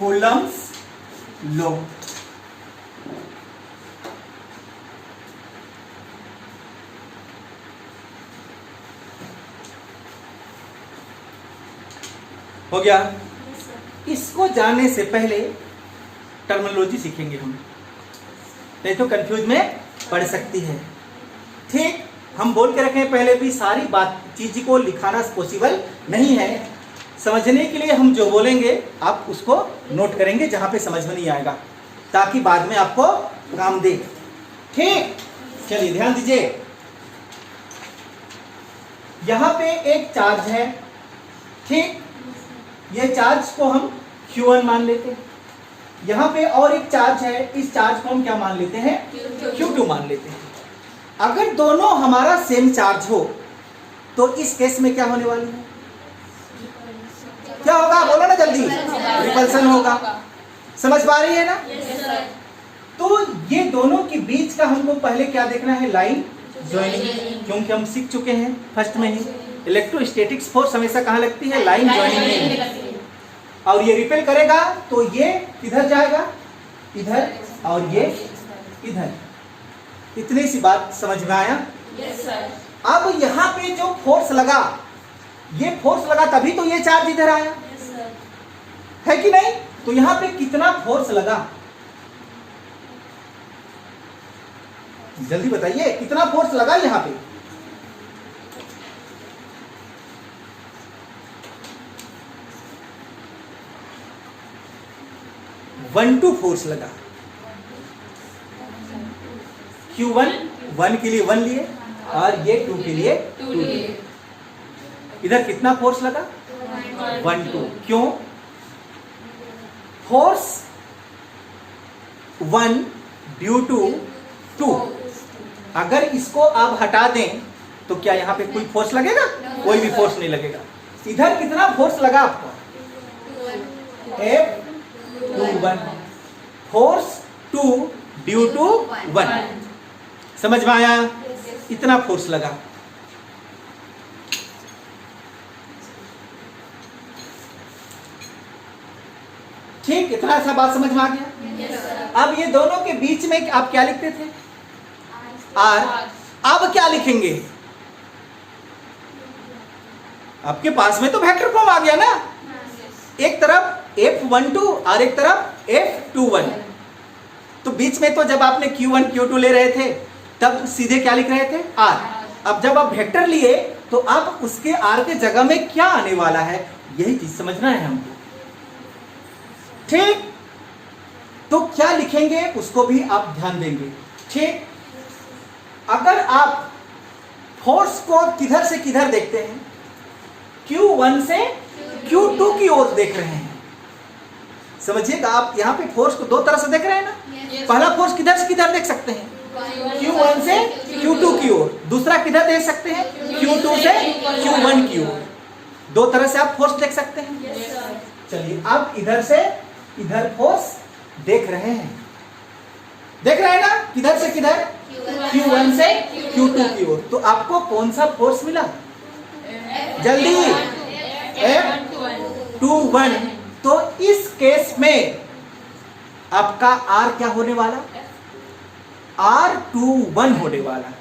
Coulomb's लो। हो गया। इसको जानने से पहले टर्मिनोलॉजी सीखेंगे हम, नहीं तो कंफ्यूज में पड़ सकती है। ठीक, हम बोल के रखें पहले भी, सारी बात चीज को लिखाना पॉसिबल नहीं है। समझने के लिए हम जो बोलेंगे आप उसको नोट करेंगे जहां पे समझ में नहीं आएगा, ताकि बाद में आपको काम दे। ठीक, चलिए ध्यान दीजिए। यहां पे एक चार्ज है, ठीक, ये चार्ज को हम Q1 मान लेते हैं। यहां पे और एक चार्ज है, इस चार्ज को हम क्या मान लेते हैं? Q2 मान लेते हैं। अगर दोनों हमारा सेम चार्ज हो तो इस केस में क्या होने वाली है? क्या होगा? बोलो ना जल्दी। रिपल्सन होगा। समझ पा रही है ना? तो ये दोनों के बीच का हमको पहले क्या देखना है? लाइन ज्वाइनिंग, क्योंकि हम सीख चुके हैं फर्स्ट में ही इलेक्ट्रोस्टैटिक्स फोर्स हमेशा कहाँ लगती है? लाइन ज्वाइनिंग में। और ये रिपेल करेगा तो ये किधर जाएगा? इधर, और ये इधर। इतनी सी बात समझ में आया? Yes sir. अब यहाँ पे जो फोर्स लगा, ये फोर्स लगा तभी तो ये चार्ज इधर आया। Yes sir. है कि नहीं? तो यहाँ पे कितना फोर्स लगा? जल्दी बताइए, कितना फोर्स लगा यहाँ पे? वन टू फोर्स लगा। Q1 1 के लिए 1 लिए और ये 2 के लिए 2 लिए। इधर कितना फोर्स लगा? 1 2। क्यों? Force 1 due to 2। अगर इसको आप हटा दें तो क्या यहां पे कोई फोर्स लगेगा? कोई भी फोर्स नहीं लगेगा। इधर कितना फोर्स लगा आपको? F21। Force 2 due to 1। समझ में आया? इतना फोर्स लगा। ठीक, इतना सा बात समझ में आ गया? अब ये दोनों के बीच में आप क्या लिखते थे? आर। अब क्या लिखेंगे? आपके पास में तो वेक्टर फॉर्म आ गया ना। एक तरफ F12 और एक तरफ F21। तो बीच में तो जब आपने Q1 Q2 ले रहे थे तब सीधे क्या लिख रहे थे? R। अब जब आप वेक्टर लिए तो आप उसके R के जगह में क्या आने वाला है, यही चीज समझना है हमको। ठीक, तो क्या लिखेंगे उसको भी आप ध्यान देंगे। ठीक, अगर आप फोर्स को किधर से किधर देखते हैं? Q1 से Q2 की ओर देख रहे हैं। समझिएगा, आप यहाँ पे फोर्स को दो तरह से देख रहे हैं ना। पहला फोर्स किधर से किधर देख सकते हैं? Q1 से Q2 की ओर। दूसरा किधर देख सकते हैं? Q2 से Q1 की ओर। दो तरह से आप फोर्स देख सकते हैं। चलिए, आप इधर से इधर फोर्स देख रहे हैं। देख रहे हैं ना? किधर से किधर? Q1 से Q2 की ओर। तो आपको कौन सा फोर्स मिला? जल्दी। F21। तो इस केस में आपका R क्या होने वाला? R21 होने वाला।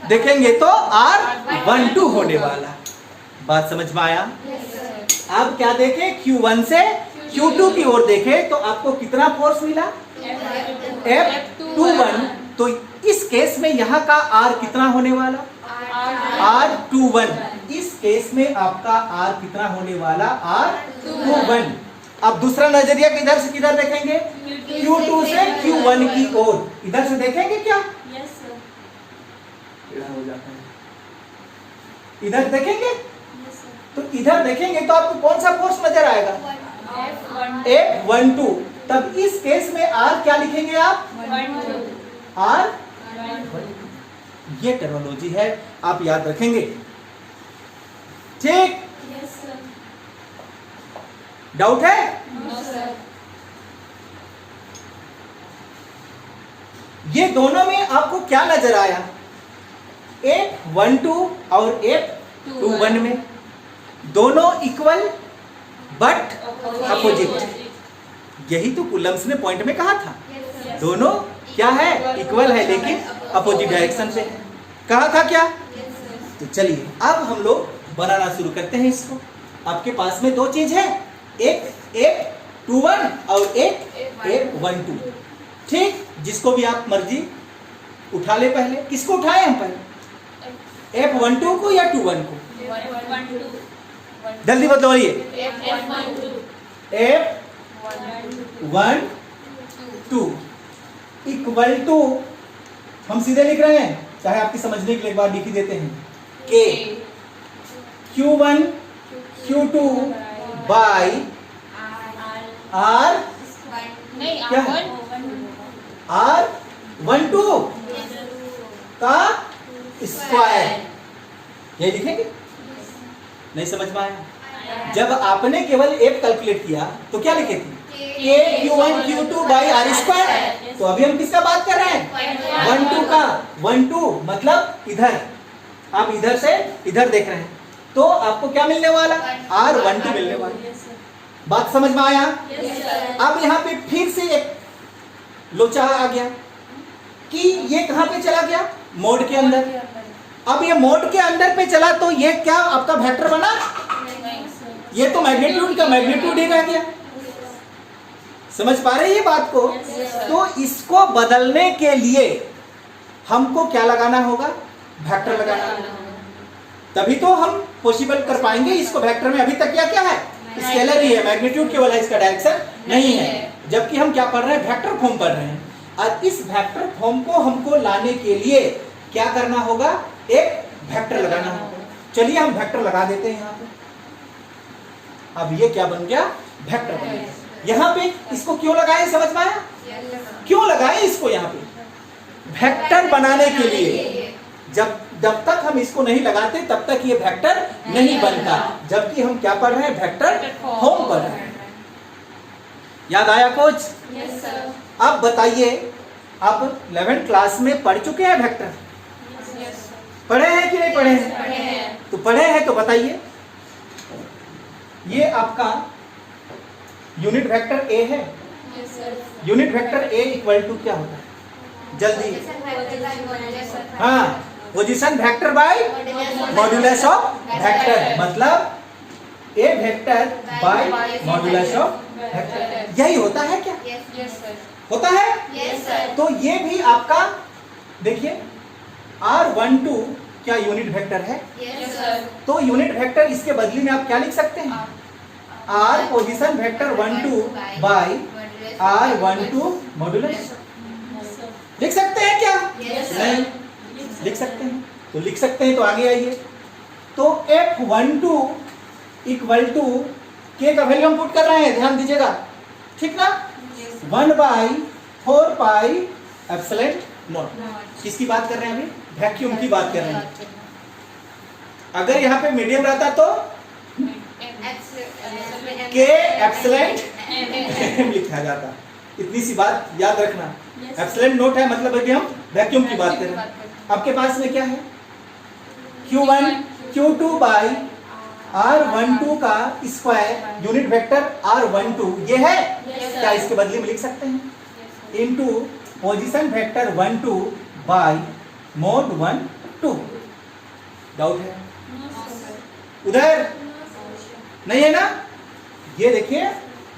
देखेंगे तो R12 होने वाला। बात समझ में आया? अब क्या देखें? Q1 से Q2 की ओर देखें तो आपको कितना फोर्स मिला? F21। तो इस केस में यहां का R कितना होने वाला? R21। इस केस में आपका R कितना होने वाला? R21। अब दूसरा नजरिया किधर से किधर देखेंगे? Q2 से Q1 की ओर। इधर से देखेंगे क्या? Yes sir. टेढ़ा हो जाता है। इधर देखेंगे तो इधर देखेंगे तो आपको कौन सा फोर्स नजर आएगा? F12। तब इस केस में R क्या लिखेंगे आप? R। ये टर्मिनोलॉजी है, आप याद रखेंगे। ठीक, डाउट है? No sir. ये दोनों में आपको क्या नजर आया? F12 और F21 में दोनों इक्वल बट अपोजिट। यही तो कूलम्स ने पॉइंट में कहा था, दोनों क्या है, इक्वल है लेकिन अपोजिट डायरेक्शन से है। कहा था क्या? तो चलिए अब हम लोग बनाना शुरू करते हैं इसको। आपके पास में दो चीज है, एक 21 और एक 12। ठीक, जिसको भी आप मर्जी उठा ले। पहले किसको उठाए हम? पहले F12 को या 21 को? जल्दी बताइए। F12 इक्वल टू, हम सीधे लिख रहे हैं, चाहे आपकी समझने के लिए एक बार लिख ही देते हैं, K Q1 Q2 by R, क्या है? R12 का स्क्वायर। ये लिखेंगे? नहीं समझ में आया? जब आपने केवल एक कैलकुलेट किया तो क्या लिखे थे? K Q1 Q2 by R square. तो अभी हम किसका बात कर रहे हैं? 12 का। 12 मतलब इधर, आप इधर से इधर देख रहे हैं, तो आपको क्या मिलने वाला? R12 मिलने वाला। बात समझ में आया? अब यहाँ पे फिर से एक लोचा आ गया कि ये कहां पे चला गया? मोड के अंदर। अब ये मोड के अंदर पे चला तो ये क्या आपका वेक्टर बना? ये तो मैग्नीट्यूड का मैग्नीट्यूड ही रह गया। समझ पा रहे हैं ये बात को? तो इसको बदलने के लिए हमको क्या लगाना होगा? वेक्टर लगाना होगा, तभी तो हम पॉसिबल कर पाएंगे इसको। वेक्टर में अभी तक क्या है? स्केलर ही है, मैग्नीट्यूड केवल है, इसका डायरेक्शन नहीं है। जबकि हम क्या पढ़ रहे हैं? वेक्टर फॉर्म पढ़ रहे हैं। और इस वेक्टर फॉर्म को हमको लाने के लिए क्या करना होगा? एक वेक्टर लगाना होगा। चलिए हम वेक्टर लगा देते हैं यहाँ पे। अब ये क्या बन गया? वेक्टर बन गया। यहाँ पे इसको क्यों लगाए? समझ में आया? क्यों लगाए इसको यहाँ पे? वेक्टर बनाने के लिए। जब तक हम इसको नहीं लगाते तब तक ये वेक्टर नहीं बनता। जबकि हम क्या पढ़ रहे हैं? वेक्टर फॉर्म पढ़ रहे हैं। याद आया कुछ? Yes sir. अब बताइए, आप 11th क्लास में पढ़ चुके हैं वेक्टर? पढ़े हैं कि नहीं पढ़े हैं? पढ़े हैं। तो पढ़े हैं तो बताइए, ये आपका यूनिट वेक्टर ए है। Yes sir. Unit vector A equal to क्या होता है? जल्दी। हाँ, position vector by modulus of vector, मतलब A vector by modulus of vector. यही होता है क्या? Yes sir. होता है। Yes sir. तो ये भी आपका देखिए, R12 क्या यूनिट वेक्टर है? Yes sir. तो यूनिट वेक्टर इसके बदले में आप क्या लिख सकते हैं? R position vector 12 by R12 modulus. लिख सकते हैं क्या? नहीं लिख सकते हैं। तो लिख सकते हैं तो आगे आइए। तो F12 इक्वल टू के का वैल्यू हम पुट कर रहे हैं, ध्यान दीजिएगा, ठीक ना? 1/4 पाई एप्सिलॉन नॉट। किसकी बात कर रहे हैं? अभी वैक्यूम की बात कर रहे हैं। अगर यहाँ पे मीडियम रहता तो के एप्सिलॉन एम लिखा जाता। इतनी सी बात याद रखना। एप्सिलॉन नोट है मतलब अभी हम वैक्यूम की बात कर रहे हैं। आपके पास में क्या है? Q1 Q2 बाई R12 का स्क्वायर, यूनिट वेक्टर R12 ये है क्या? इसके बदले में लिख सकते हैं into position vector 12 by mode 12। Doubt है? उधर नहीं है ना? ये देखिए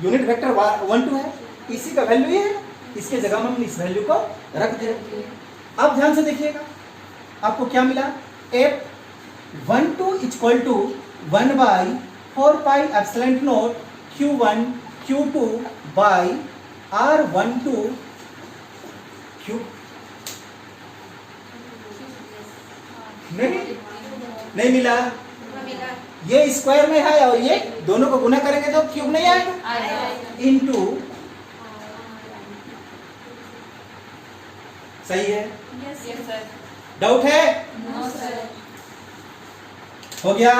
यूनिट वेक्टर 12 है, इसी का वैल्यू ये है, इसके जगह में हम इस वैल्यू को रख दे। अब ध्यान से देखिएगा, आपको क्या मिला? F12 equal to 1/4 pi epsilon naught Q1 Q2 by R12 Q। नहीं मिला। ये स्क्वायर में है और ये दोनों को गुना करेंगे तो क्यूब नहीं आएगा। इनटू, सही है? Yes sir. डाउट है? No sir. हो गया?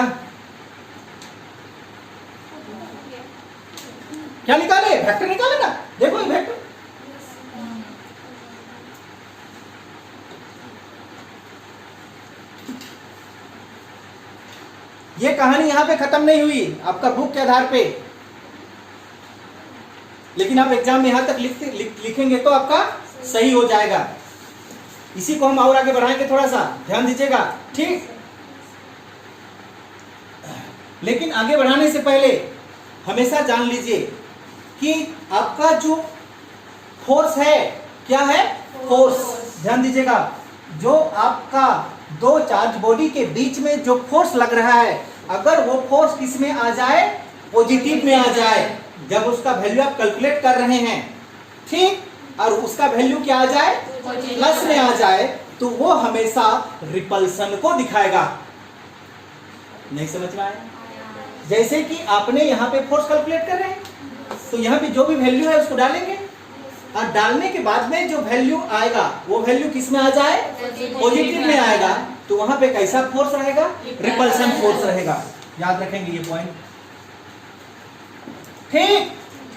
क्या निकाले? वेक्टर निकाले ना? देखो ये वेक्टर। ये कहानी यहाँ पे खत्म नहीं हुई। आपका बुक के आधार पे लेकिन आप एग्जाम में यहाँ तक लिखेंगे तो आपका सही हो जाएगा। इसी को हम और आगे बढ़ाएंगे, थोड़ा सा ध्यान दीजिएगा, ठीक। लेकिन आगे बढ़ाने से पहले हमेशा जान लीजिए कि आपका जो फोर्स है, क्या है? फोर्स। ध्यान दीजिएगा, जो आपका दो चार्ज बॉडी के बीच में जो फोर्स लग रहा है, अगर वो फोर्स किस में आ जाए? पॉजिटिव में आ जाए, जब उसका वैल्यू आप कैलकुलेट कर रहे हैं, ठीक, और उसका वैल्यू क्या आ जाए? प्लस में आ जाए, तो वो हमेशा रिपल्सन को दिखाएगा। नहीं समझ में आया? जैसे कि आपने यहाँ पे फोर्स कैलकुलेट कर रहे हैं, तो यहाँ पे जो भी वैल्यू है उसको डालेंगे, और डालने के बाद में जो वैल्यू आएगा वो वैल्यू किस में आ जाए? पॉजिटिव में आएगा, तो वहां पे कैसा फोर्स रहेगा? रिपल्सन फोर्स रहेगा। याद रखेंगे ये पॉइंट, ठीक।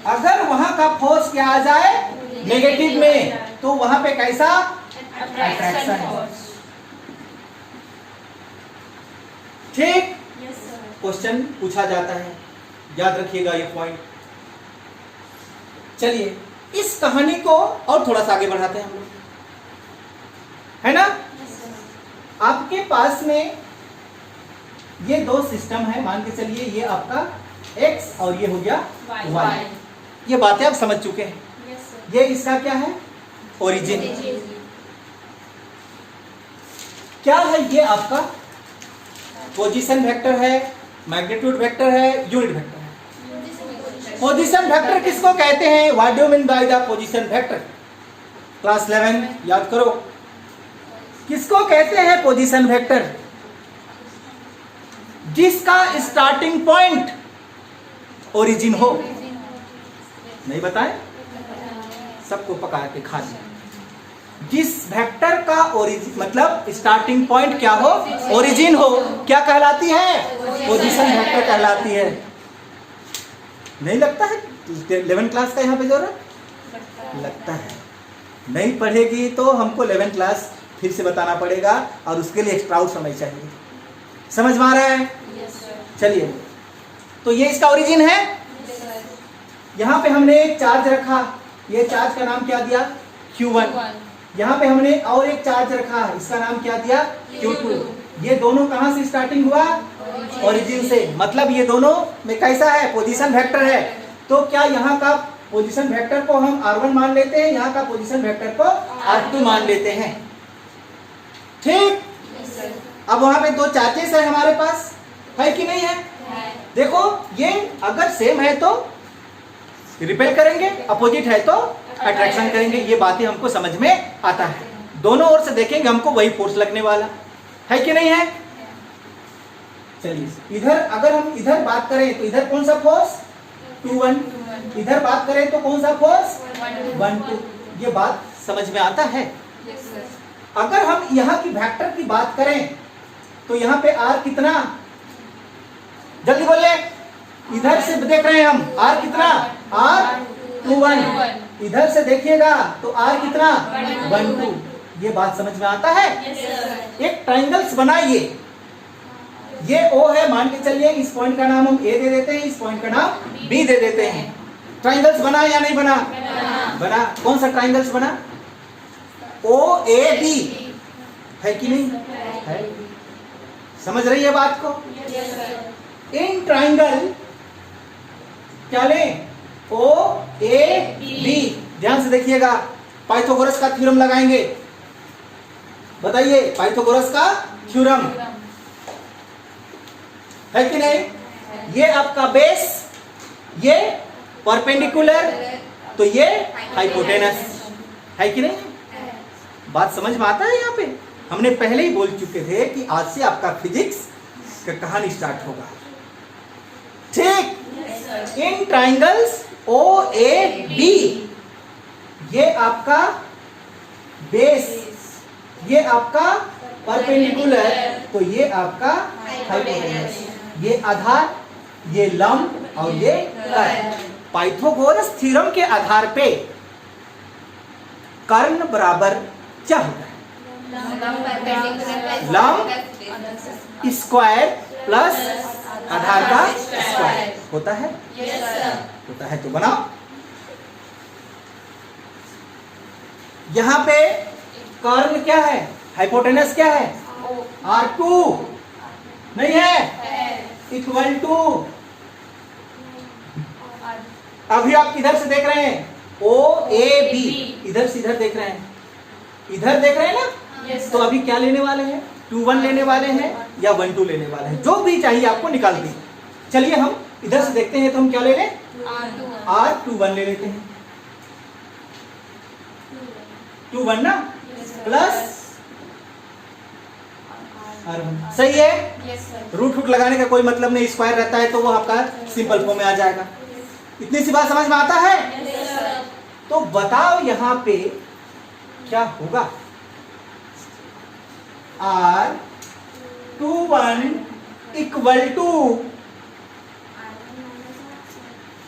अगर वहां का फोर्स क्या आ जाए? नेगेटिव में, तो वहां पे कैसा? अट्रैक्शन फोर्स, ठीक। क्वेश्चन पूछा जाता है, याद रखिएगा ये पॉइंट। चलिए इस कहानी को और थोड़ा सा आगे बढ़ाते हैं हम लोग, है ना। आपके पास में ये दो सिस्टम है, मान के चलिए ये आपका x और ये हो गया y। ये बातें आप समझ चुके हैं। ये इसका क्या है? ओरिजिन। क्या है ये? आपका पोजीशन वेक्टर है, मैग्नीट्यूड वेक्टर है, यूनिट वेक्टर है। पोजीशन वेक्टर किसको कहते हैं? What do you mean by the position vector? Class 11 याद करो, किसको कहते हैं पोजीशन वेक्टर? जिसका स्टार्टिंग पॉइंट ओरिजिन हो। नहीं बताएं? सबको पका के खा लिया। जिस वेक्टर का ओरिजिन मतलब स्टार्टिंग पॉइंट क्या हो? ओरिजिन हो, क्या कहलाती है? पोजीशन वेक्टर कहलाती है। नहीं लगता है 11 क्लास का यहाँ पे जरूरत? लगता है। नहीं पढ़ेगी तो हमको 11 क्लास फिर से बताना पड़ेगा, और उसके लिए एक्स्ट्रा समय चाहिए। समझ में आ रहा है? चलिए, तो ये इसका ओरिजिन है। यहाँ पे हमने एक चार्ज रखा, ये चार्ज का नाम क्या दिया? Q1। यहाँ पे हमने और एक चार्ज रखा, इसका नाम क्या दिया? Q2। ये दोनों कहाँ से स्टार्टिंग हुआ? ओरिजिन से। मतलब ये दोनों में कैसा है? पोजीशन वेक्टर है। तो क्या यहाँ का पोजीशन वेक्टर को हम R1 मान लेते हैं, यहाँ का पोजीशन वेक्टर को R2 मान लेते हैं, ठीक। अब वहां पे दो चार्जेस है हमारे पास, है कि नहीं है? देखो, ये अगर सेम है तो रिपेल करेंगे, अपोजिट है तो अट्रैक्शन करेंगे। ये बातें हमको समझ में आता है। दोनों ओर से देखेंगे हमको वही फोर्स लगने वाला है कि नहीं है? चलिए, इधर अगर हम इधर बात करें तो इधर कौन सा फोर्स? 2-1। इधर बात करें तो कौन सा फोर्स? 1-2। ये बात समझ में आता है? अगर हम यहाँ की वेक्टर की बात करें तो यहाँ पे R कितना? जल्दी बोलिए। इधर से देख रहे हैं हम, R कितना? R21। इधर से देखिएगा तो R कितना? 1-2। ये बात समझ में आता है? एक ट्राइंगल्स बनाइए। ये O है, मान के चलिए इस पॉइंट का नाम हम A दे देते हैं, इस पॉइंट का नाम B दे देते हैं। ट्राइंगल्स बना या नहीं बना? बना। कौन सा ट्राइंगल्स बना? OAB है कि नहीं? है। समझ रही है बात को? इन ट्राइंगल क्या लें? OAB। ध्यान से देखिएगा, पाइथागोरस का थ्योरम लगाएंगे। बताइए, पाइथागोरस का थ्योरम है कि नहीं? ये आपका बेस, ये परपेंडिकुलर, तो ये हाइपोटेनस है कि नहीं? बात समझ में आता है? यहाँ पे हमने पहले ही बोल चुके थे कि आज से आपका फिजिक्स का कहानी स्टार्ट होगा, ठीक। इन ट्राइंगल्स OAB, ये आपका बेस, ये आपका परपेंडिकुलर, तो ये आपका हाइपोटेनस। ये आधार, ये लंब और ये कर्ण। पाइथागोरस थ्योरम के आधार पे कर्ण बराबर क्या होता है? लंब स्क्वायर प्लस आधार का स्क्वायर होता है? होता है। तो बनाओ। यहाँ पे कर्ण क्या है, हाइपोटेनस क्या है, R2 नहीं है, इक्वल टू, अभी आप किधर से देख रहे हैं, OAB, इधर से इधर देख रहे हैं, इधर देख रहे हैं ना। तो अभी क्या लेने वाले हैं, 2-1 लेने वाले हैं या 1-2 लेने वाले हैं, जो भी चाहिए आपको निकाल दी। चलिए हम इधर से देखते हैं, तो हम क्या ले लें, R21 ले लेते हैं, 2-1 ना, प्लस R1, सही है। रूट लगाने का कोई मतलब नहीं, स्क्वायर रहता है तो वो आपका सिंपल फॉर्म में आ जाएगा। इतनी सी बात समझ में आता है। तो बताओ यहां पे क्या होगा, R21 equal to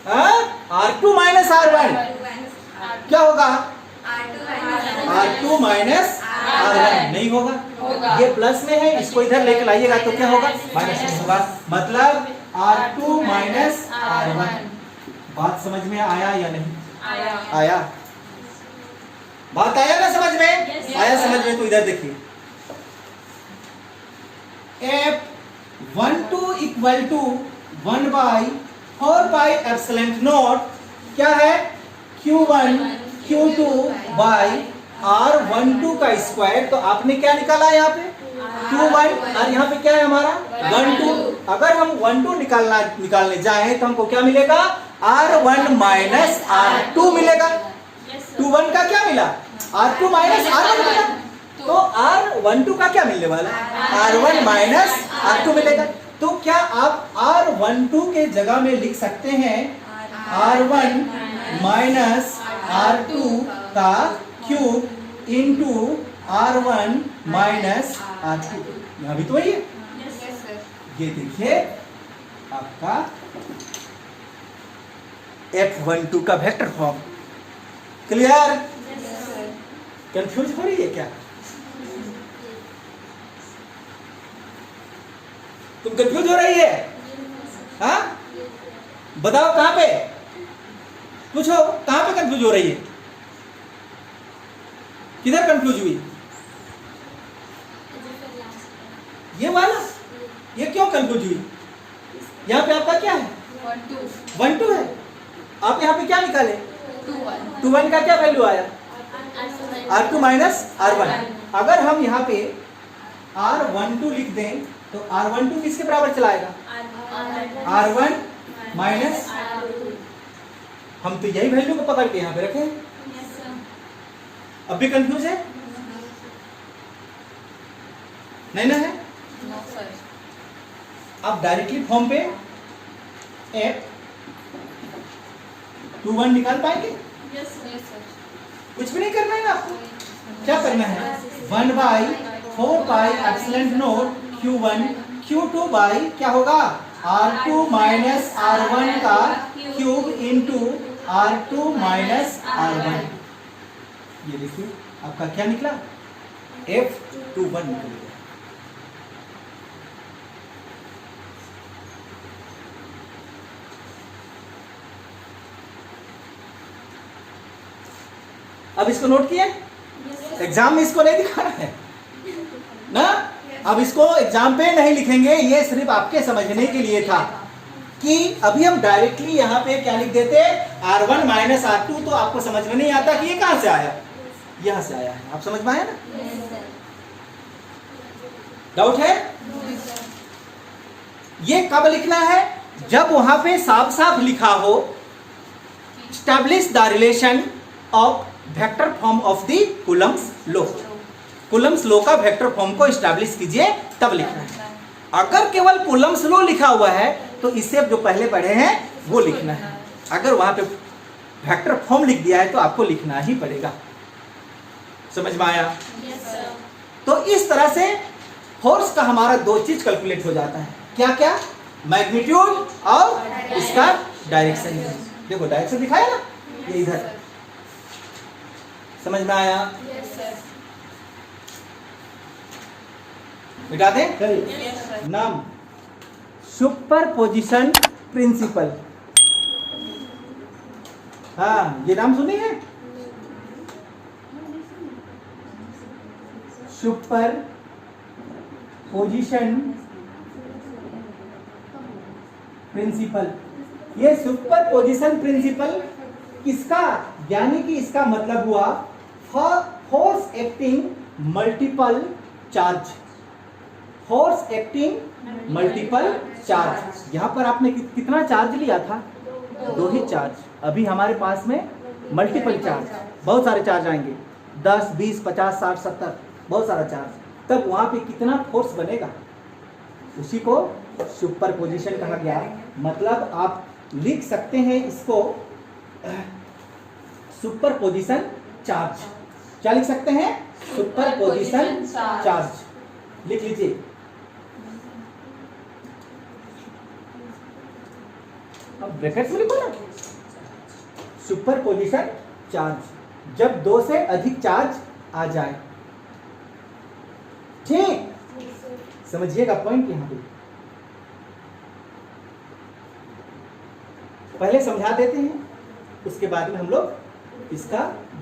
R2 minus R1, क्या होगा, R2 माइनस R1 नहीं होगा, ये प्लस में है, इसको इधर लेकर लाइएगा तो क्या होगा, माइनस में होगा, मतलब R2 माइनस R1। बात समझ में आया या नहीं, आया, बात आया ना समझ में, आया समझ में। तो इधर देखिए, F12 इक्वल टू 1/4πε0 क्या है, Q1 Q2 बाई R12 का स्क्वायर। तो आपने क्या निकाला यहाँ पे, 2-1, और यहाँ पे क्या है हमारा 1-2। अगर हम 1-2 निकालने जाएं तो हमको क्या मिलेगा, R1 माइनस R2 मिलेगा। 2-1 का क्या मिला, R2 माइनस R1 मिला, तो R12 का क्या मिलने वाला, R1 माइनस R2 मिलेगा। तो क्या आप R12 के जगह में लिख सकते हैं R1 माइनस R2 का cube into R1 minus R2, यहाँ भी तो वही है। ये देखिए आपका F12 का वेक्टर फॉर्म। क्लियर, कंफ्यूज हो रही है क्या, तुम कंफ्यूज हो रही है, हाँ बताओ कहां पे, पूछो कहां पे कंफ्यूज हो रही है, किधर कंफ्यूज हुई, ये वाला, ये क्यों कंफ्यूज हुई, यहाँ पे आपका क्या है, 1-2 है, आप यहाँ पे क्या निकाले, 2-1 का क्या वैल्यू आया, R2 माइनस R1। अगर हम यहाँ पे R12 लिख दें तो R12 किसके बराबर चलाएगा, R1 माइनस, हम तो यही वैल्यू को पकड़ के यहाँ पे रखें। अब भी कंफ्यूज है, नहीं ना है, आप डायरेक्टली फॉर्म पे F21 निकाल पाएंगे, कुछ भी नहीं करना है आपको, क्या करना है, 1/4πε0 Q1 Q2 बाई क्या होगा, R2 माइनस R1 का cube into R2 minus R1। ये देखिए आपका क्या निकला, F21 निकल गया। अब इसको नोट किए, एग्जाम में इसको नहीं दिखाना है ना, अब इसको एग्जाम पे नहीं लिखेंगे, ये सिर्फ आपके समझने के लिए था कि अभी हम डायरेक्टली यहाँ पे क्या लिख देते, R1 माइनस R2, तो आपको समझ में नहीं आता कि ये कहां से आया, यहां से आया है, आप समझ में आया ना, डाउट है, ये कब लिखना है, जब वहां पे साफ साफ लिखा हो, establish the relation of vector form of the Coulomb's law, Coulomb's law का वेक्टर फॉर्म को एस्टैब्लिश कीजिए, तब लिखना है। अगर केवल कूलम्स लॉ लिखा हुआ है तो इसे जो पहले पढ़े हैं वो लिखना है, अगर वहां पे वेक्टर फॉर्म लिख दिया है तो आपको लिखना ही पड़ेगा। समझ में आया? तो इस तरह से फोर्स का हमारा दो चीज कैलकुलेट हो जाता है, क्या क्या, मैग्नीट्यूड और इसका डायरेक्शन। देखो डायरेक्शन दिखाया ना, ये इधर, समझ में आया? मिटा दें? नाम सुपरपोजिशन प्रिंसिपल, हाँ ये नाम सुनी है? Superposition principle. ये सुपर पोजीशन प्रिंसिपल किसका, यानी कि इसका मतलब हुआ force acting multiple charge, force acting multiple charge. यहां पर आपने कितना चार्ज लिया था, 2 ही चार्ज। अभी हमारे पास में मल्टीपल चार्ज, बहुत सारे चार्ज आएंगे, 10, 20, 50, 60, 70, बहुत सारा चार्ज। तब वहां पे कितना फोर्स बनेगा, उसी को सुपर पोजीशन कहा गया। मतलब आप लिख सकते हैं इसको सुपर पोजीशन चार्ज। क्या लिख सकते हैं, सुपर पोजीशन चार्ज लिख लीजिए। अब ब्रैकेट्स में लिखो ना, सुपर पोजीशन चार्ज जब 2 से अधिक चार्ज आ जाए। ठीक, समझिएगा पॉइंट यहां पे। पहले समझा देते हैं, उसके बाद में हम लोग इसका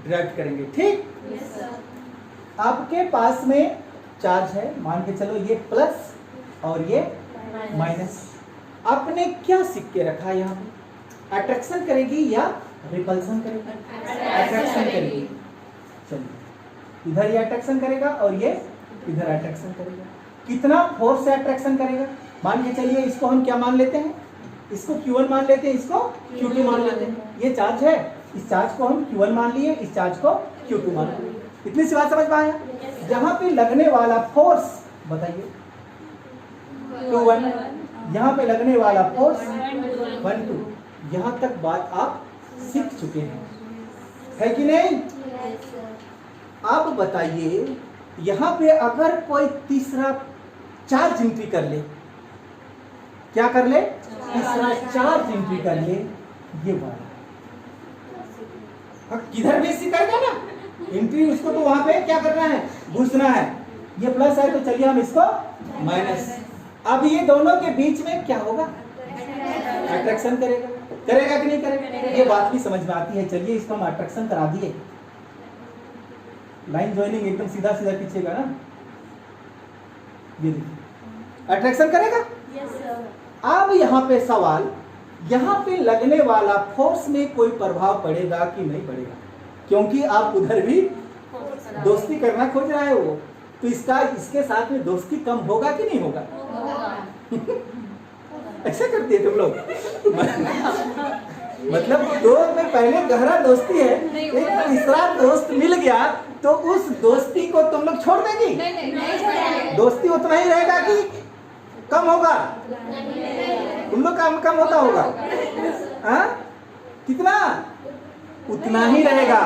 ड्राइव करेंगे। ठीक, आपके पास में चार्ज है, मान के चलो ये प्लस और ये माइनस। आपने क्या सीख के रखा है यहाँ पे, अट्रैक्शन करेगी या रिपल्सन करेगी, अट्रैक्शन करेगी। चलिए, इधर ये अट्रैक्शन करेगा और ये इधर अट्रैक्शन करेगा। कितना फोर्स से अट्रैक्शन करेगा, मान के चलिए इसको हम क्या मान लेते हैं, इसको Q1 मान लेते हैं, इसको Q2 मान लेते हैं। ये चार्ज है, इस चार्ज को हम Q1 मान लिए, इस चार्ज को Q2 मान लिए। इतनी सी बात समझ में आया। यहाँ पे लगने वाला फोर्स बताइए, 2, 1। यहाँ पे लगने वाला फोर्स 1, 2। यहाँ तक बात आप सीख चुके हैं, है कि नहीं। अब बताइए, यहाँ पे अगर कोई तीसरा चार्ज एंट्री कर ले, क्या कर ले, तीसरा चार्ज एंट्री कर ले, ये वाला किधर भी इसी करेगा ना एंट्री, उसको तो वहां पे क्या करना है, घुसना है। ये प्लस है तो चलिए हम इसको माइनस। अब ये दोनों के बीच में क्या होगा, अट्रैक्शन करेगा, करेगा कि नहीं करेगा, ये बात भी समझ में आती है। चलिए इसको हम अट्रैक्शन करा दिए, लाइन ज्वाइनिंग एकदम सीधा सीधा खींचेगा ना, ये देखिए अट्रैक्शन करेगा। अब यहाँ पे सवाल, यहाँ पे लगने वाला फोर्स में कोई प्रभाव पड़ेगा कि नहीं पड़ेगा, क्योंकि आप उधर भी दोस्ती करना खोज रहे हो, तो इसका इसके साथ में दोस्ती कम होगा कि नहीं होगा। ऐसा करती है तुम लोग। मतलब 2 में पहले गहरा दोस्ती है, एक तीसरा दोस्त मिल गया तो उस दोस्ती को तुम लोग छोड़ देगी, दोस्ती उतना ही रहेगा कि कम होगा, तुम लोग कम होता होगा, हाँ कितना, उतना ही रहेगा।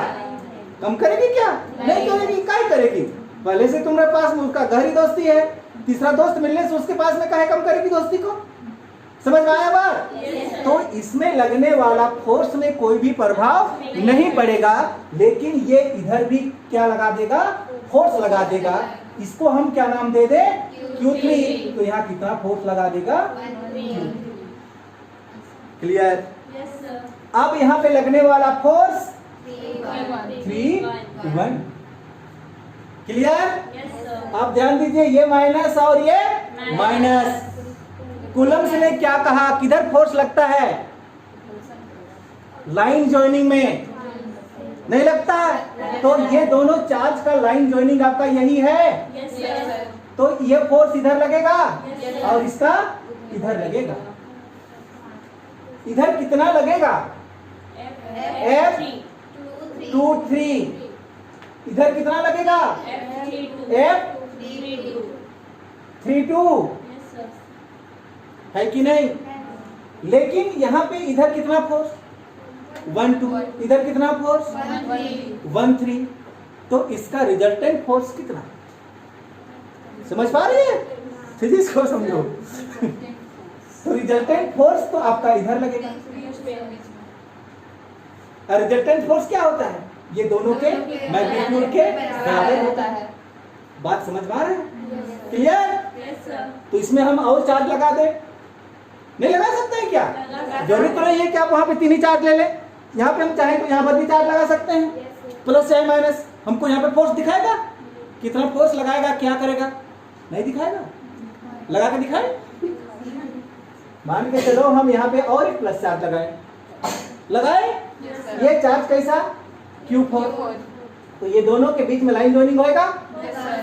कम करेगी क्या, नहीं करेगी, क्या करेगी, पहले से तुम्हारे पास उसका गहरी दोस्ती है, तीसरा दोस्त मिलने से उसके पास में काहे कम करेगी दोस्ती को। समझ में आया बात। तो इसमें लगने वाला फोर्स में कोई भी प्रभाव नहीं पड़ेगा, लेकिन ये इधर भी क्या लगा देगा, फोर्स लगा देगा। इसको हम क्या नाम दे दे, Q3। तो यहाँ कितना फोर्स लगा देगा, क्लियर। अब यहाँ पे लगने वाला फोर्स 3, 1, क्लियर। अब ध्यान दीजिए, ये माइनस और ये माइनस। कूलम्स ने क्या कहा, किधर फोर्स लगता है, लाइन ज्वाइनिंग में नहीं लगता है, तो ये दोनों चार्ज का लाइन ज्वाइनिंग आपका यही है, तो ये फोर्स इधर लगेगा और इसका इधर लगेगा। इधर कितना लगेगा, F2, 3। इधर कितना लगेगा, F3, 2, है कि नहीं। लेकिन यहाँ पे इधर कितना फोर्स, 1, 2। इधर कितना फोर्स, 1, 3। तो इसका रिजल्टेंट फोर्स कितना, समझ पा रही है, फिजिक्स को समझो। तो रिजल्टेंट फोर्स तो आपका इधर लगेगा। और रिजल्टेंट फोर्स क्या होता है, ये दोनों के मैग्नीट्यूड के बराबर होता है। बात समझ में आ रहा है, क्लियर। तो इसमें हम और चार्ज लगा दे, नहीं लगा सकते हैं क्या, जरूरी तो नहीं है कि आप वहां पे 3 ही चार्ज ले लें। यहाँ पे हम चाहें तो यहाँ पर भी चार्ज लगा सकते हैं, प्लस चाहे माइनस। हमको यहाँ पे फोर्स दिखाएगा कितना फोर्स लगाएगा, क्या करेगा, नहीं दिखाएगा, लगा के दिखाए। मान के चलो हम यहाँ पे और एक प्लस चार्ज लगाए, ये चार्ज कैसा, Q4, तो ये दोनों के बीच में लाइन जॉइनिंग होएगा,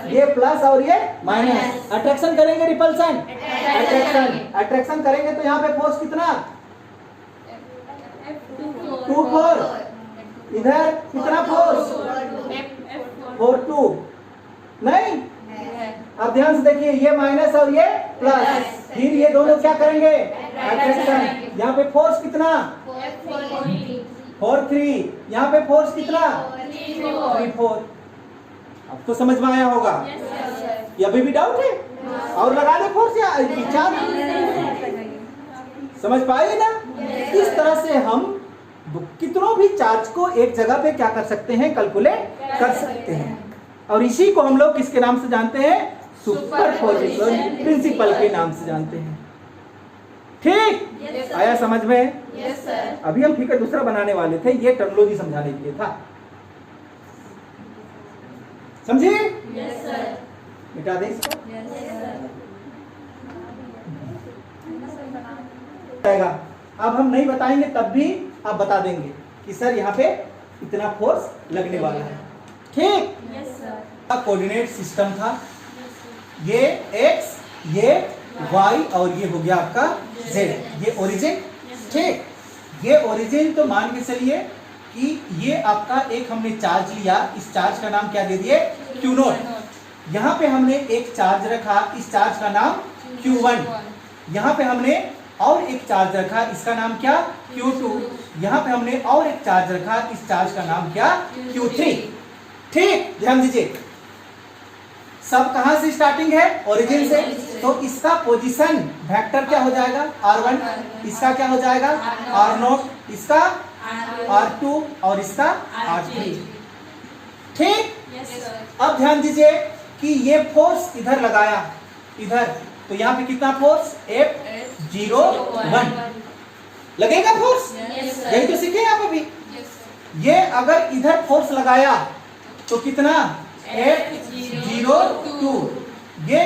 ये प्लस और ये माइनस, अट्रैक्शन करेंगे, रिपल्सन, अट्रैक्शन करेंगे तो यहाँ पे फोर्स कितना, 2-4, इधर कितना फोर्स, 4-2, नहीं। अब ध्यान से देखिए, ये माइनस और ये प्लस, फिर ये दोनों क्या करेंगे, अट्रैक्शन। यहाँ पे फोर्स कितना, 4-3, यहाँ पे फोर्स कितना, 3-4। अब तो समझ में आया होगा, ये अभी भी डाउट है, और लगा दे फोर्स या चार्ज, समझ पाए ना। इस तरह से हम कितनों भी चार्ज को एक जगह पे क्या कर सकते हैं, कैलकुलेट कर सकते हैं। और इसी को हम लोग किसके नाम से जानते हैं, सुपरपोजिशन प्रिंसिपल के नाम से जानते हैं। ठीक, आया समझ में। Yes sir. अभी हम फिगर दूसरा बनाने वाले थे, ये टर्मिनोलॉजी समझाने के लिए था, समझिए। Yes sir. मिटा दे इसको, अब हम नहीं बताएंगे तब भी आप बता देंगे कि सर यहाँ पे इतना फोर्स लगने वाला है। ठीक, कोऑर्डिनेट सिस्टम था, ये x, ये y और ये हो गया आपका z, ये ओरिजिन। ठीक, ये ओरिजिन तो मान के चलिए कि ये आपका एक हमने चार्ज लिया, इस चार्ज का नाम क्या दे दिए, Q0। यहाँ पे हमने एक चार्ज रखा, इस चार्ज का नाम Q1। यहाँ पे हमने और एक चार्ज रखा, इसका नाम क्या, Q2। यहाँ पे हमने और एक चार्ज रखा, इस चार्ज का नाम क्या, Q3। ठीक, ध्यान दीजिए, सब कहां से स्टार्टिंग है, ओरिजिन से, तो इसका पोजीशन वेक्टर क्या हो जाएगा, R1, इसका क्या हो जाएगा, R0, इसका R2 और इसका R3। ठीक, अब ध्यान दीजिए कि ये फोर्स इधर लगाया, इधर, तो यहाँ पे कितना फोर्स, F01 लगेगा फोर्स, यही तो सीखे आप अभी। ये अगर इधर फोर्स लगाया तो कितना, F02, ये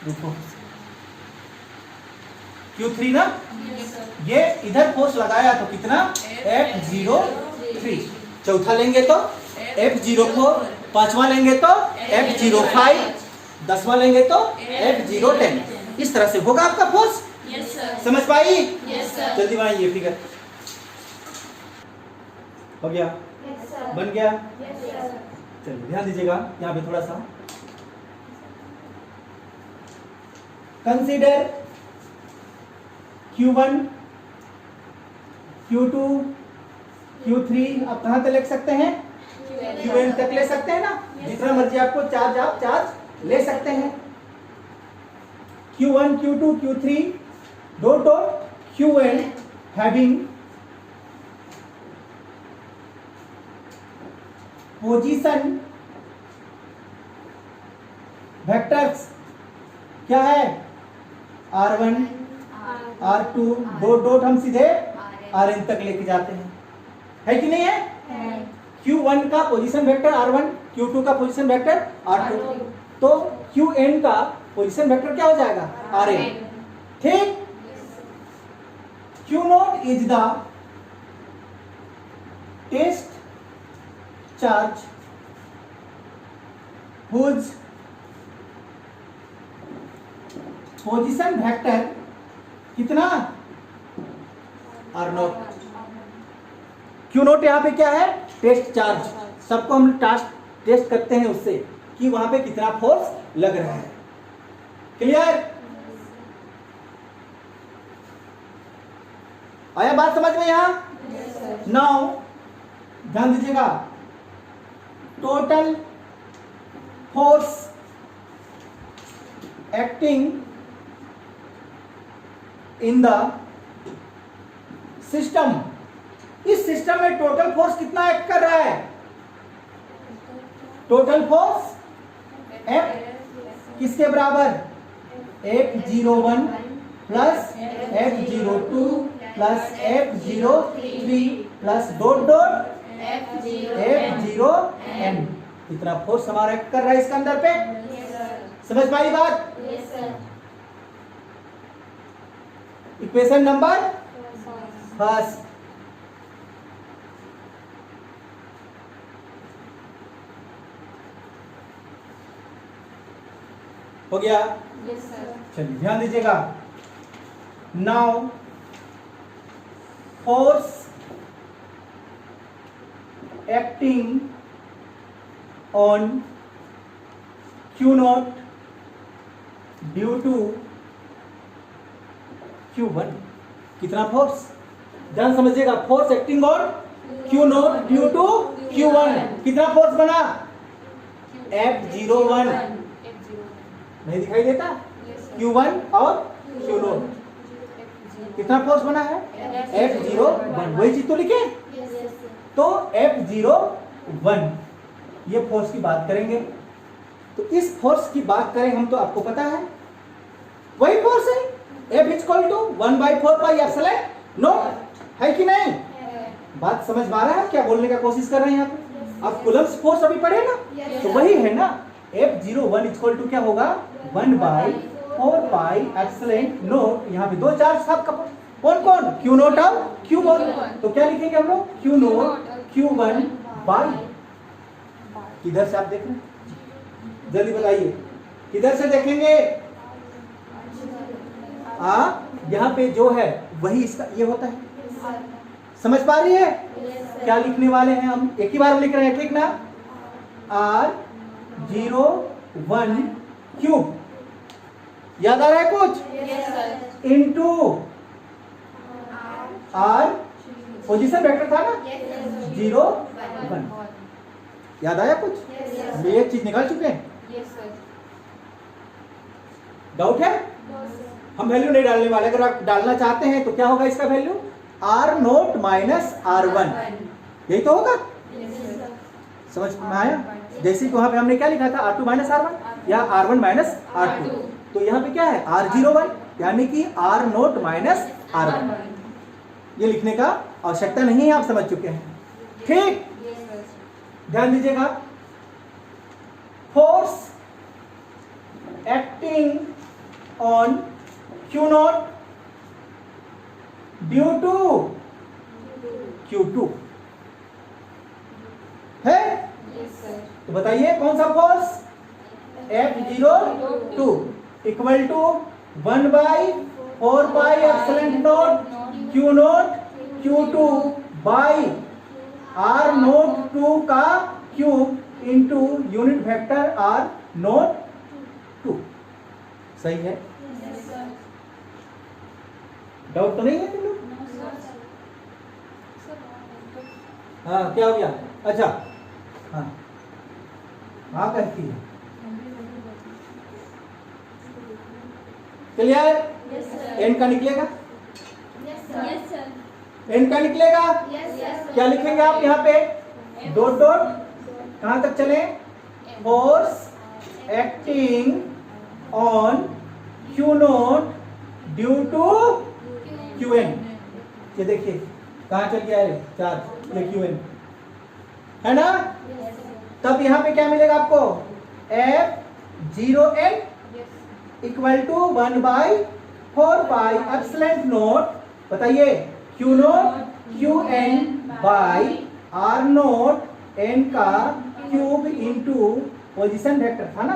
रुको Q3 ना, ये इधर फोर्स लगाया तो कितना, F03। चौथा लेंगे तो F04, पांचवा लेंगे तो F05, 10वां लेंगे तो F010। इस तरह से होगा आपका फोर्स। समझ पाई? जल्दी बनाइए फिगर। हो गया, बन गया। चलिए ध्यान दीजिएगा यहाँ पे थोड़ा सा, कंसीडर Q1, Q2, Q3, आप कहां तक लिख सकते हैं, Qn तक ले सकते हैं ना, जितना मर्जी आपको चार्ज आप चार्ज ले सकते हैं। Q1, Q2, Q3 dot dot Qn having position vectors क्या है, R1, R2 डॉट डॉट हम सीधे Rn तक लेके जाते हैं, है कि नहीं है? Q1 का पोजीशन वेक्टर R1, Q2 का पोजीशन वेक्टर R2, तो Qn का पोजीशन वेक्टर क्या हो जाएगा, Rn। ठीक, Q0 is the test charge whose position vector कितना, R0। Q0 यहाँ पे क्या है, टेस्ट चार्ज, सबको हम टेस्ट करते हैं उससे कि वहां पे कितना फोर्स लग रहा है। क्लियर? आया बात समझ में यहाँ? नाउ ध्यान दीजिएगा, total force acting in the system, इस सिस्टम में टोटल फोर्स कितना एक्ट कर रहा है, टोटल फोर्स F किसके बराबर, F01 plus F02 plus F03 plus dot dot F0n। कितना फोर्स हमारा एक्ट कर रहा है इसके अंदर पे। समझ पाई बात? Equation number first. हो गया? चलिए ध्यान दीजिएगा। Now force acting on Q naught due to Q1। कितना फोर्स? ध्यान समझिएगा। Force acting on Q naught due to Q1। कितना फोर्स बना? F01। नहीं दिखाई देता? Q1 और Q naught। कितना फोर्स बना है? F01। वही चीज तो लिखे। तो F01 ये फोर्स की बात करेंगे। तो इस फोर्स की बात करें हम तो आपको पता है वही फोर्स है, F equal to 1/4 pi epsilon naught, है कि नहीं? बात समझ में आ रहा है? क्या बोलने का कोशिश कर रहे हैं यहाँ पे? आप कूलम्ब्स फोर्स अभी पढ़े ना? तो वही है ना। F01 इक्वल टू क्या होगा? 1/4 पाई एप्सिलॉन नॉट। यहाँ पे दो चार्ज था आपका, कौन कौन? Q नॉट और Q1। तो क्या लिखेंगे हम लोग? Q नॉट Q1 बाई, किधर से आप देख रहे हैं? जल्दी बताइए, किधर से देखेंगे? यहाँ पे जो है वही इसका ये होता है। समझ पा रही है? क्या लिखने वाले हैं हम? एक ही बार लिख रहे हैं, ठीक ना? R01 क्यूब, याद आ रहा है कुछ? इंटू R पोजीशन वेक्टर था ना, 0 1। याद आया कुछ? हम एक चीज निकाल चुके हैं। डाउट है? हम वैल्यू नहीं डालने वाले। अगर आप डालना चाहते हैं तो क्या होगा इसका value? R note minus R1, यही तो होगा। समझ में आया? जैसे कि वहां पे हमने क्या लिखा था? R2 माइनस R1 या R1 माइनस R2। तो यहाँ पे क्या है? R01 यानी कि R नोट माइनस R1। ये लिखने का आवश्यकता नहीं है, आप समझ चुके हैं। ठीक, ध्यान दीजिएगा। Force acting on Q naught due to Q2 है। तो बताइए कौन सा force? F02 equal to 1/4 pi epsilon naught Q naught Q2 by R naught 2 का cube into unit vector R naught 2। सही है? डाउट तो नहीं है तुम लोग? हाँ, क्या हो गया? अच्छा, हाँ हाँ कहती है। क्लियर? एन का निकलेगा? एन का निकलेगा? क्या लिखेंगे आप यहाँ पे? डॉट डॉट कहां तक चले? Force acting on Q naught due to Qn। ये देखिए कहां चल गया है चार्ज, ये Qn है ना। तब यहाँ पे क्या मिलेगा आपको? F0n equal to 1/4 pi epsilon naught, बताइए, Q naught Qn by R naught n का क्यूब इंटू पोजिशन वेक्टर था ना,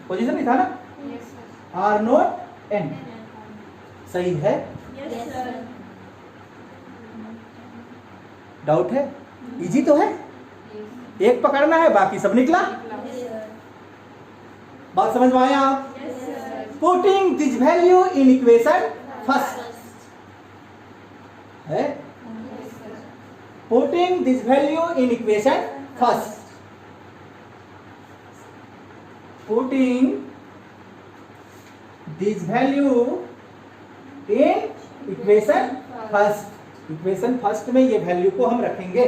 पोजिशन नहीं था ना, R नोट n। सही है? डाउट है? इजी तो है, एक पकड़ना है, बाकी सब निकला। बात समझ में आया? Putting this value in equation first है, putting this value in equation first, putting this value in equation first. Equation first में ये वैल्यू को हम रखेंगे।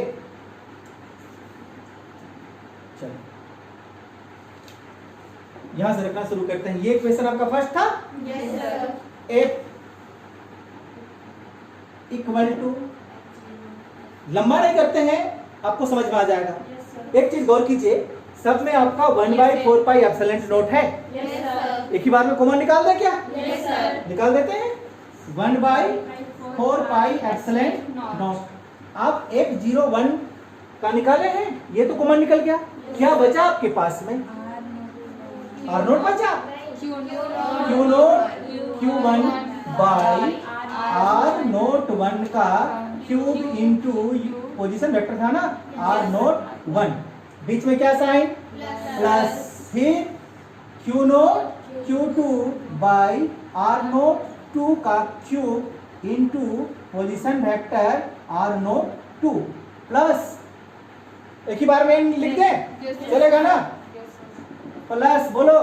चलो यहां से रखना शुरू करते हैं। ये इक्वेशन आपका फर्स्ट था। F इक्वल टू, लंबा नहीं करते हैं, आपको समझ में आ जाएगा। एक चीज गौर कीजिए, सब में आपका 1/4 पाई एप्सिलॉन नॉट है। Yes, sir. एक ही बार में कॉमन निकाल दे क्या? Yes, sir. निकाल देते हैं। 1/4 पाई एप्सिलॉन नॉट। आप एक 0 1 का निकाले हैं, ये तो कॉमन निकल गया। क्या बचा आपके पास में? आर नोट बचा। Q naught Q1 by R naught 1 का क्यूब इंटू पोजीशन वेक्टर था ना, आर नोट 1, बीच में क्या साइन? प्लस, फिर Q naught Q2 by R naught 2 का cube into position vector R naught 2 plus, एक ही बार में लिख दे, चलेगा ना? प्लस बोलो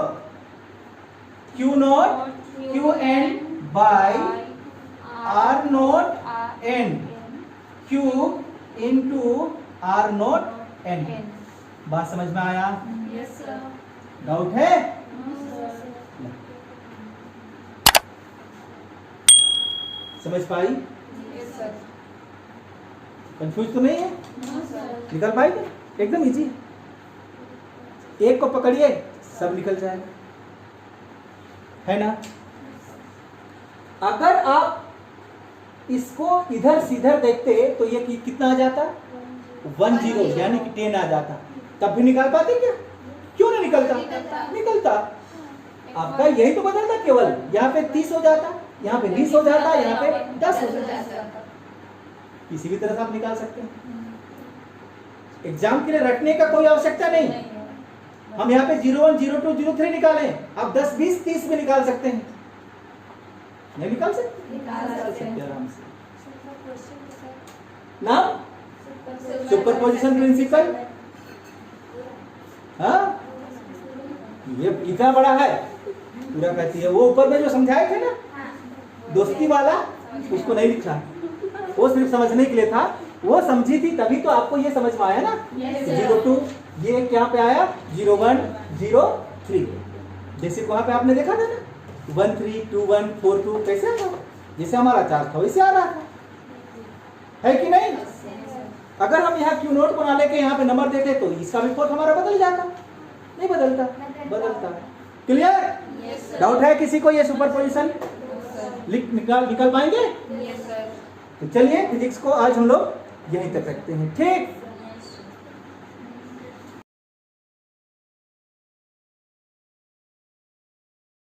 Q naught Qn by R naught n cube into R naught n। बात समझ में आया? Yes, sir. डाउट है? No, sir. समझ पाई? Yes, sir. कंफ्यूज तो नहीं है? No, sir. निकल पाई? एकदम इजी। एक को पकड़िए, सब निकल जाएगा, है ना? अगर आप इसको इधर सीधर देखते तो ये कितना आ जाता? 10 यानी कि 10 आ जाता। तब भी निकाल पाते क्या? क्यों नहीं निकलता? निकलता। आपका यही तो बदलता, केवल यहाँ पे 30 हो जाता, यहाँ पे 20 हो जाता, यहाँ पे 10 हो जाता। किसी भी तरह से आप निकाल सकते हैं। एग्जाम के लिए रटने का कोई आवश्यकता नहीं। हम यहाँ पे 01, 02, 03 निकालें, आप 10, 20, 30 में निकाल सकते हैं। नहीं निकाल सकते? निकाल सकते हैं। आराम से। नाम सुपरपोजिशन प्रिंसिपल। हाँ, ये इतना बड़ा है, पूरा कहती है। वो ऊपर में जो समझाए थे ना दोस्ती वाला, उसको नहीं लिखा, वो सिर्फ समझने के लिए था। वो समझी थी तभी तो आपको ये समझ में आया ना। Yes, sir. 02 ये क्या पे आया? 01, 03 जैसे वहां पे आपने देखा था ना, 13, 21, 42 कैसे आ रहा था? जैसे हमारा चार्ट था वैसे आ रहा था, है कि नहीं? अगर हम यहाँ क्यू नोट बना लेके यहाँ पे नंबर देते तो इसका भी फोर्थ हमारा बदल जाता? नहीं बदलता? बदलता। क्लियर? Yes, sir. डाउट है किसी को? ये सुपरपोजिशन No, sir. निकाल पाएंगे? Yes, sir. तो चलिए फिजिक्स को आज हम लोग यहीं तक रखते हैं, ठीक?